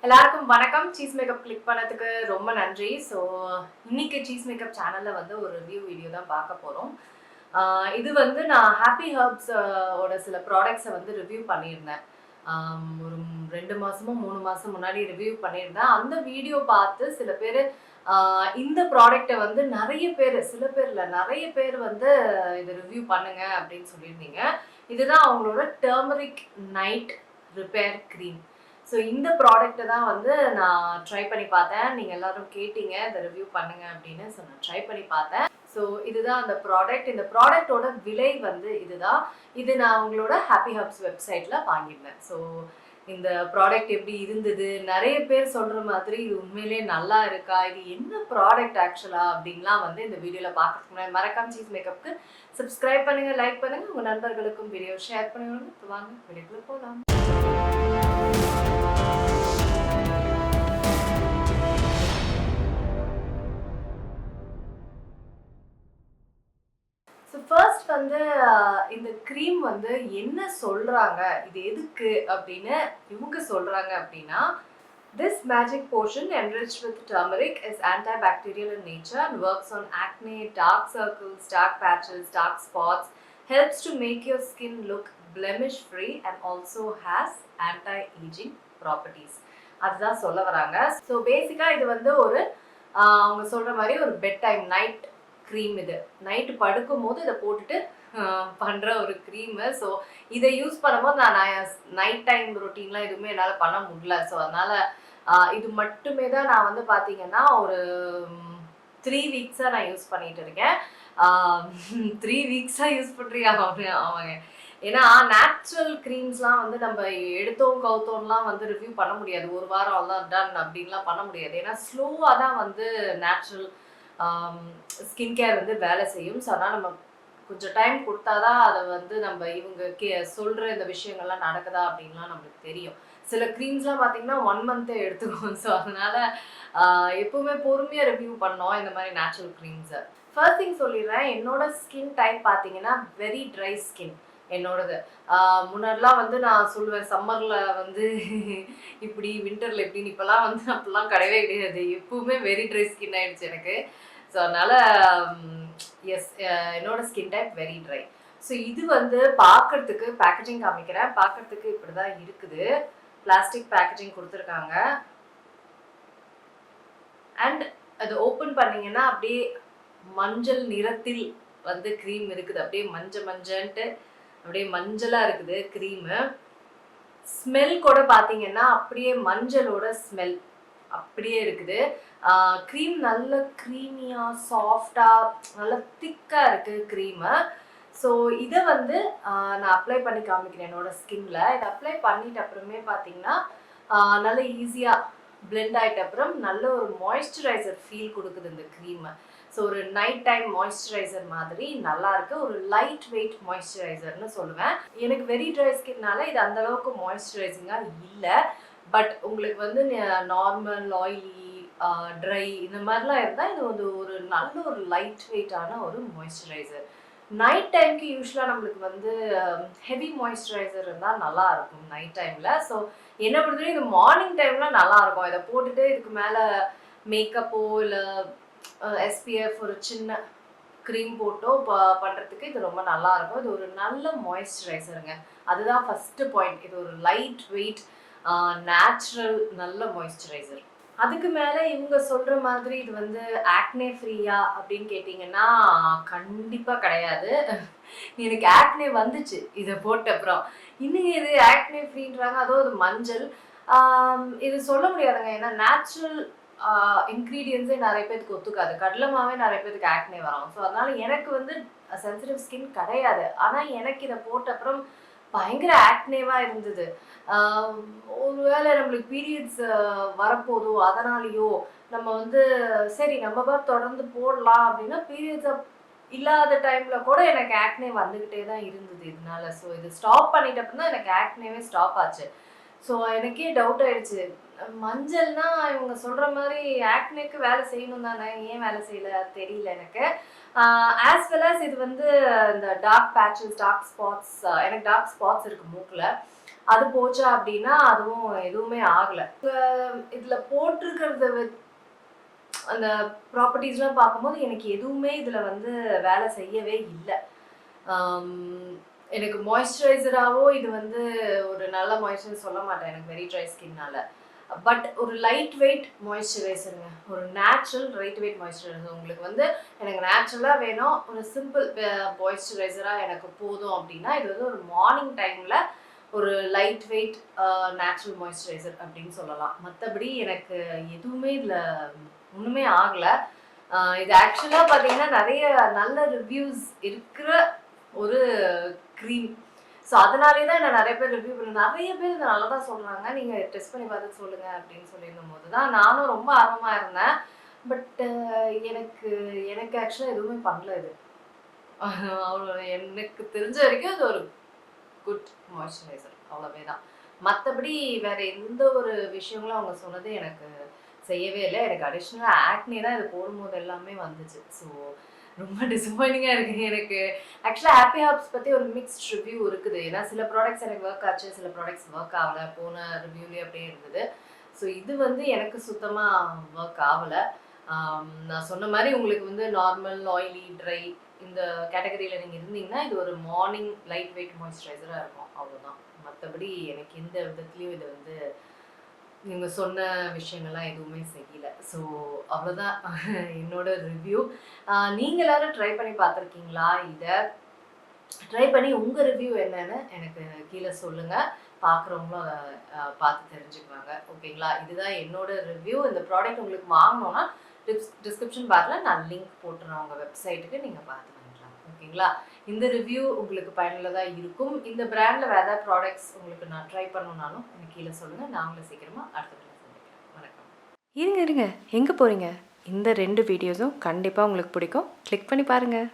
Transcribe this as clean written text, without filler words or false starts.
எல்லாருக்கும் வணக்கம். Cheese makeup click பண்ணதுக்கு ரொம்ப நன்றி. ஸோ இன்னைக்கு சீஸ் மேக்கப் சேனலில் வந்து ஒரு ரிவ்யூ வீடியோ தான் பார்க்க போகிறோம். இது வந்து நான் ஹாப்பி ஹர்ப்ஸ் ஓட சில ப்ராடக்ட்ஸை வந்து ரிவ்யூ பண்ணியிருந்தேன். ஒரு 2 மாதமோ 3 மாதம் முன்னாடி ரிவ்யூ பண்ணியிருந்தேன். அந்த வீடியோ பார்த்து சில பேர் இந்த ப்ராடக்டை வந்து சில பேர் இல்லை நிறைய பேர் வந்து இதை ரிவ்யூ பண்ணுங்க அப்படின்னு சொல்லியிருந்தீங்க. இதுதான் அவங்களோட turmeric night repair cream. So இந்த ப்ராடக்ட்டை தான் வந்து நான் ட்ரை பண்ணி பார்த்தேன். நீங்கள் எல்லாரும் கேட்டீங்க இதை ரிவ்யூ பண்ணுங்க அப்படின்னு. ஸோ நான் ட்ரை பண்ணி பார்த்தேன். ஸோ இதுதான் அந்த ப்ராடக்ட். இந்த ப்ராடக்டோட விலை வந்து இதுதான். இது நான் உங்களோட ஹாப்பி ஹர்ப்ஸ் வெப்சைட்டில் வாங்கியிருந்தேன். ஸோ இந்த ப்ராடக்ட் எப்படி இருந்தது, நிறைய பேர் சொல்கிற மாதிரி இது உண்மையிலே நல்லா இருக்கா, இது என்ன ப்ராடக்ட் ஆக்சுவலாக அப்படின்லாம் வந்து இந்த வீடியோவில் பார்க்கறதுக்கு முன்னாடி மறக்காம சீஸ் மேக்கப்புக்கு சப்ஸ்கிரைப் பண்ணுங்கள், லைக் பண்ணுங்கள், உங்கள் நண்பர்களுக்கும் வீடியோ ஷேர் பண்ணுங்க. வாங்க வீடியோக்குள்ளே போகலாம். ஸோ ஃபர்ஸ்ட் வந்து இந்த க்ரீம் வந்து என்ன சொல்கிறாங்க, இது எதுக்கு அப்படின்னு இவங்க சொல்கிறாங்க அப்படின்னா, this magic potion enriched with turmeric is antibacterial in nature and works on acne, dark circles, dark patches, dark spots, helps to make your skin look blemish free and also has anti-aging properties. அதுதான் சொல்ல வராங்க. So பேசிக்காக இது வந்து ஒரு அவங்க சொல்கிற மாதிரி ஒரு பெட் டைம் நைட் க்ரீம். இது நைட்டு படுக்கும் போது இதை போட்டுட்டு பண்ணுற ஒரு க்ரீமு. ஸோ இதை யூஸ் பண்ணும்போது நான் நைட் டைம் ரொட்டீன்லாம் எதுவுமே என்னால் பண்ண முடியல. ஸோ அதனால் இது மட்டுமே தான் நான் வந்து பார்த்தீங்கன்னா ஒரு 3 வீக்ஸாக நான் யூஸ் பண்ணிகிட்டு இருக்கேன். 3 வீக்ஸாக யூஸ் பண்ணுறியா அவங்க? ஏன்னா நேச்சுரல் க்ரீம்ஸ்லாம் வந்து நம்ம எடுத்தோம் கவுத்தோம்லாம் வந்து ரிவ்யூ பண்ண முடியாது. ஒரு வாரம் அவ்வளோதான் டன் அப்படின்லாம் பண்ண முடியாது. ஏன்னா ஸ்லோவாக தான் வந்து நேச்சுரல் ஸ்கின் கேர் வந்து வேலை செய்யும். ஸோ அதனால் நம்ம கொஞ்சம் டைம் கொடுத்தா தான் அதை வந்து நம்ம இவங்க சொல்கிற இந்த விஷயங்கள்லாம் நடக்குதா அப்படின்லாம் நம்மளுக்கு தெரியும். சில க்ரீம்ஸ்லாம் பார்த்தீங்கன்னா 1 மந்த்தே எடுத்துக்கும். ஸோ அதனால் எப்போவுமே பொறுமையாக ரிவ்யூ பண்ணோம் இந்த மாதிரி நேச்சுரல் க்ரீம்ஸை. ஃபர்ஸ்ட் திங் சொல்லிடுறேன், என்னோட ஸ்கின் டைப் பார்த்தீங்கன்னா வெரி ட்ரை ஸ்கின் என்னோடது. முன்னாடிலாம் வந்து நான் சொல்லுவேன் சம்மரில் வந்து இப்படி, வின்டரில் எப்படின்னு. இப்போலாம் வந்து அப்படிலாம் கிடையவே கிடையாது. எப்பவுமே வெரி ட்ரை ஸ்கின் ஆகிடுச்சு எனக்கு. ஸோ அதனால் எஸ், என்னோட skin type very try. So இது வந்து பார்க்கறதுக்கு பேக்கேஜிங் காமிக்கிறேன். பார்க்கறதுக்கு இப்படி தான் இருக்குது. பிளாஸ்டிக் பேக்கேஜிங் கொடுத்துருக்காங்க. அண்ட் அது ஓப்பன் பண்ணிங்கன்னா அப்படியே மஞ்சள் நிறத்தில் வந்து க்ரீம் இருக்குது. அப்படியே மஞ்சன்ட்டு அப்படியே மஞ்சளாக இருக்குது க்ரீமு. ஸ்மெல் கூட பார்த்தீங்கன்னா அப்படியே மஞ்சளோட ஸ்மெல் அப்படியே இருக்குது. க்ரீம் நல்ல க்ரீமியாக சாஃப்டாக நல்ல திக்காக இருக்குது க்ரீமு. ஸோ இதை வந்து நான் அப்ளை பண்ணி காமிக்கிறேன் என்னோடய ஸ்கின்ல. இதை அப்ளை பண்ணிட்ட அப்புறமே பார்த்தீங்கன்னா நல்ல ஈஸியாக பிளெண்ட் ஆகிட்ட அப்புறம் நல்ல ஒரு மாய்ஸ்சரைசர் ஃபீல் கொடுக்குது இந்த க்ரீமு. ஸோ ஒரு நைட் டைம் மாய்ஸ்சரைசர் மாதிரி நல்லா இருக்கு. ஒரு லைட் வெயிட் மாய்ஸ்சரைசர்னு சொல்லுவேன். எனக்கு வெரி ட்ரை ஸ்கின்னால இது அந்த அளவுக்கு மாய்ஸ்சரைசிங்காக இல்லை. பட் உங்களுக்கு வந்து நார்மல் ஆயிலி ட்ரை இந்த மாதிரிலாம் இருந்தால் இது வந்து ஒரு நல்ல ஒரு லைட் வெயிட்டான ஒரு மாய்ஸ்சரைசர். நைட் டைமுக்கு யூஸ்வலாக நம்மளுக்கு வந்து ஹெவி மாய்ஸ்சரைசர் இருந்தால் நல்லா இருக்கும் நைட் டைமில். ஸோ என்ன பொறுத்தவரைக்கும் இது மார்னிங் டைமில் நல்லாயிருக்கும். இதை போட்டுட்டு இதுக்கு மேலே மேக்கப்போ இல்லை SPF ஒரு சின்ன க்ரீம் போட்டோ பண்ணுறதுக்கு இது ரொம்ப நல்லாயிருக்கும். இது ஒரு நல்ல மாய்ஸ்சரைசருங்க. அதுதான் ஃபஸ்ட்டு பாயிண்ட். இது ஒரு லைட் வெயிட் நேச்சுரல் நல்ல மாய்ஸ்சரைசர். அதுக்கு மேலே இவங்க சொல்கிற மாதிரி இது வந்து ஆக்னே ஃப்ரீயா அப்படின்னு கேட்டிங்கன்னா கண்டிப்பாக கிடையாது. எனக்கு ஆக்னே வந்துச்சு இதை போட்ட அப்புறம். இன்னும் இது ஆக்னே ஃப்ரீன்றாங்க, அதுவும் அது மஞ்சள். இது சொல்ல முடியாதுங்க. ஏன்னா நேச்சுரல் இன்க்ரீடியன்ஸே நிறைய பேருக்கு ஒத்துக்காது. கடலை மாவே நிறைய பேருக்கு ஆக்னே வரும். ஸோ அதனால் எனக்கு வந்து சென்சிட்டிவ் ஸ்கின் கிடையாது. ஆனால் எனக்கு இதை போட்ட அப்புறம் பயங்கர ஆக்னேவாக இருந்தது. ஒருவேளை நம்மளுக்கு பீரியட்ஸ் வரப்போதோ அதனாலேயோ நம்ம வந்து சரி நம்ம தொடர்ந்து போடலாம் அப்படின்னா பீரியட்ஸ் இல்லாத டைமில் கூட எனக்கு ஆக்னே வந்துக்கிட்டே தான் இருந்தது இதனால. ஸோ இது ஸ்டாப் பண்ணிட்டப்ப தான் எனக்கு ஆக்னேவே ஸ்டாப் ஆச்சு. ஸோ எனக்கே டவுட் ஆயிடுச்சு, மஞ்சள்னா இவங்க சொல்கிற மாதிரி ஆக்னேக்கு வேலை செய்யணும் தானே, ஏன் வேலை செய்யலை தெரியல எனக்கு. ஆஸ் வெல் ஆஸ் இது வந்து இந்த டார்க் பேச்சஸ் டார்க் ஸ்பாட்ஸ், எனக்கு டார்க் ஸ்பாட்ஸ் இருக்குது மூக்கில். அது போச்சா அப்படின்னா அதுவும் எதுவுமே ஆகலை. இதில் போட்டிருக்கிறத அந்த ப்ராப்பர்ட்டிஸ்லாம் பார்க்கும்போது எனக்கு எதுவுமே இதில் வந்து வேலை செய்யவே இல்லை. எனக்கு மாய்ஸ்சரைசராவோ இது வந்து ஒரு நல்ல மாய்ஸ்சரைசர் சொல்ல மாட்டேன், எனக்கு வெரி ட்ரை ஸ்கின்னால. பட் ஒரு லைட் வெயிட் மாய்ஸ்சரைசருங்க, ஒரு நேச்சுரல் லைட் வெயிட் மாய்ஸ்சரைசர். உங்களுக்கு வந்து எனக்கு நேச்சுரலாக வேணும், ஒரு சிம்பிள் மாய்ஸ்சரைசராக எனக்கு போதும் அப்படின்னா இது வந்து ஒரு மார்னிங் டைமில் ஒரு லைட் வெயிட் நேச்சுரல் மாய்ஸ்சரைசர் அப்படின்னு சொல்லலாம். மற்றபடி எனக்கு எதுவுமே இதில் ஒன்றுமே ஆகலை. இது ஆக்சுவலாக பார்த்தீங்கன்னா நிறைய நல்ல ரிவ்யூஸ் இருக்கிற ஒரு க்ரீம். ஸோ அதனாலே தான் என்ன நிறைய பேர் ரிவ்யூ பண்ண நிறைய பேர் இதை நல்லா தான் சொல்கிறாங்க, நீங்கள் டெஸ்ட் பண்ணி பார்த்து சொல்லுங்கள் அப்படின்னு சொல்லியிருந்த போது தான் நானும் ரொம்ப ஆர்வமாக இருந்தேன். பட் எனக்கு எனக்கு ஆக்சுவலாக எதுவுமே பண்ணல இது. எனக்கு தெரிஞ்ச வரைக்கும் அது ஒரு குட் மாய்ஸ்சரைசர், அவ்வளவே தான். மற்றபடி வேற எந்த ஒரு விஷயங்களும் அவங்க சொன்னது எனக்கு செய்யவே இல்லை. எனக்கு அடிஷ்னலாக ஆக்னி தான் இது போடும்போது எல்லாமே வந்துச்சு. ஸோ ரொம்ப டிசப்பாயிண்டிங்காக இருக்குது எனக்கு. ஆக்சுவலாக ஹாப்பி ஹார்ப்ஸ் பற்றி ஒரு மிக்ஸ்ட் ரிவ்யூ இருக்குது. ஏன்னா சில ப்ராடக்ட்ஸ் எனக்கு ஒர்க் ஆச்சு, சில ப்ராடக்ட்ஸ் ஒர்க் ஆகலை. போன ரிவ்யூலேயே அப்படியே இருந்தது. ஸோ இது வந்து எனக்கு சுத்தமாக ஒர்க் ஆகலை. நான் சொன்ன மாதிரி உங்களுக்கு வந்து நார்மல், ஆயிலி, ட்ரை இந்த கேட்டகரியில் நீங்கள் இருந்தீங்கன்னா இது ஒரு மார்னிங் லைட் வெயிட் மாய்ஸ்சரைசராக இருக்கும், அவ்வளோதான். மற்றபடி எனக்கு எந்த விதத்துலேயும் இது வந்து இவங்க சொன்ன விஷயங்கள்லாம் எதுவுமே செய்யலை. ஸோ அவ்வளோதான் என்னோட ரிவ்யூ. நீங்கள் எல்லாரும் ட்ரை பண்ணி பார்த்துருக்கீங்களா? இதை ட்ரை பண்ணி உங்கள் ரிவ்யூ என்னன்னு எனக்கு கீழே சொல்லுங்கள். பார்க்குறவங்களும் அதை பார்த்து தெரிஞ்சுக்குவாங்க. ஓகேங்களா? இதுதான் என்னோட ரிவ்யூ. இந்த ப்ராடக்ட் உங்களுக்கு வாங்கணும்னா டிஸ்கிரிப்ஷன் பாரில் நான் லிங்க் போட்டுறேன் உங்கள் வெப்சைட்டுக்கு, நீங்கள் பார்த்து வாங்கிக்கலாம். ஓகேங்களா? இந்த ரிவ்யூ உங்களுக்கு பயனுள்ளதாக இருக்கும். இந்த பிராண்டில் வேறு ஏதாவது ப்ராடக்ட்ஸ் உங்களுக்கு நான் ட்ரை பண்ணணுன்னாலும் எனக்கு கீழே சொல்லுங்கள். நான் உங்களை சீக்கிரமாக அடுத்த வீடியோ சந்திக்கிறேன். வணக்கம். இருங்க எங்கே போகிறீங்க? இந்த 2 வீடியோஸும் கண்டிப்பாக உங்களுக்கு பிடிக்கும். கிளிக் பண்ணி பாருங்கள்.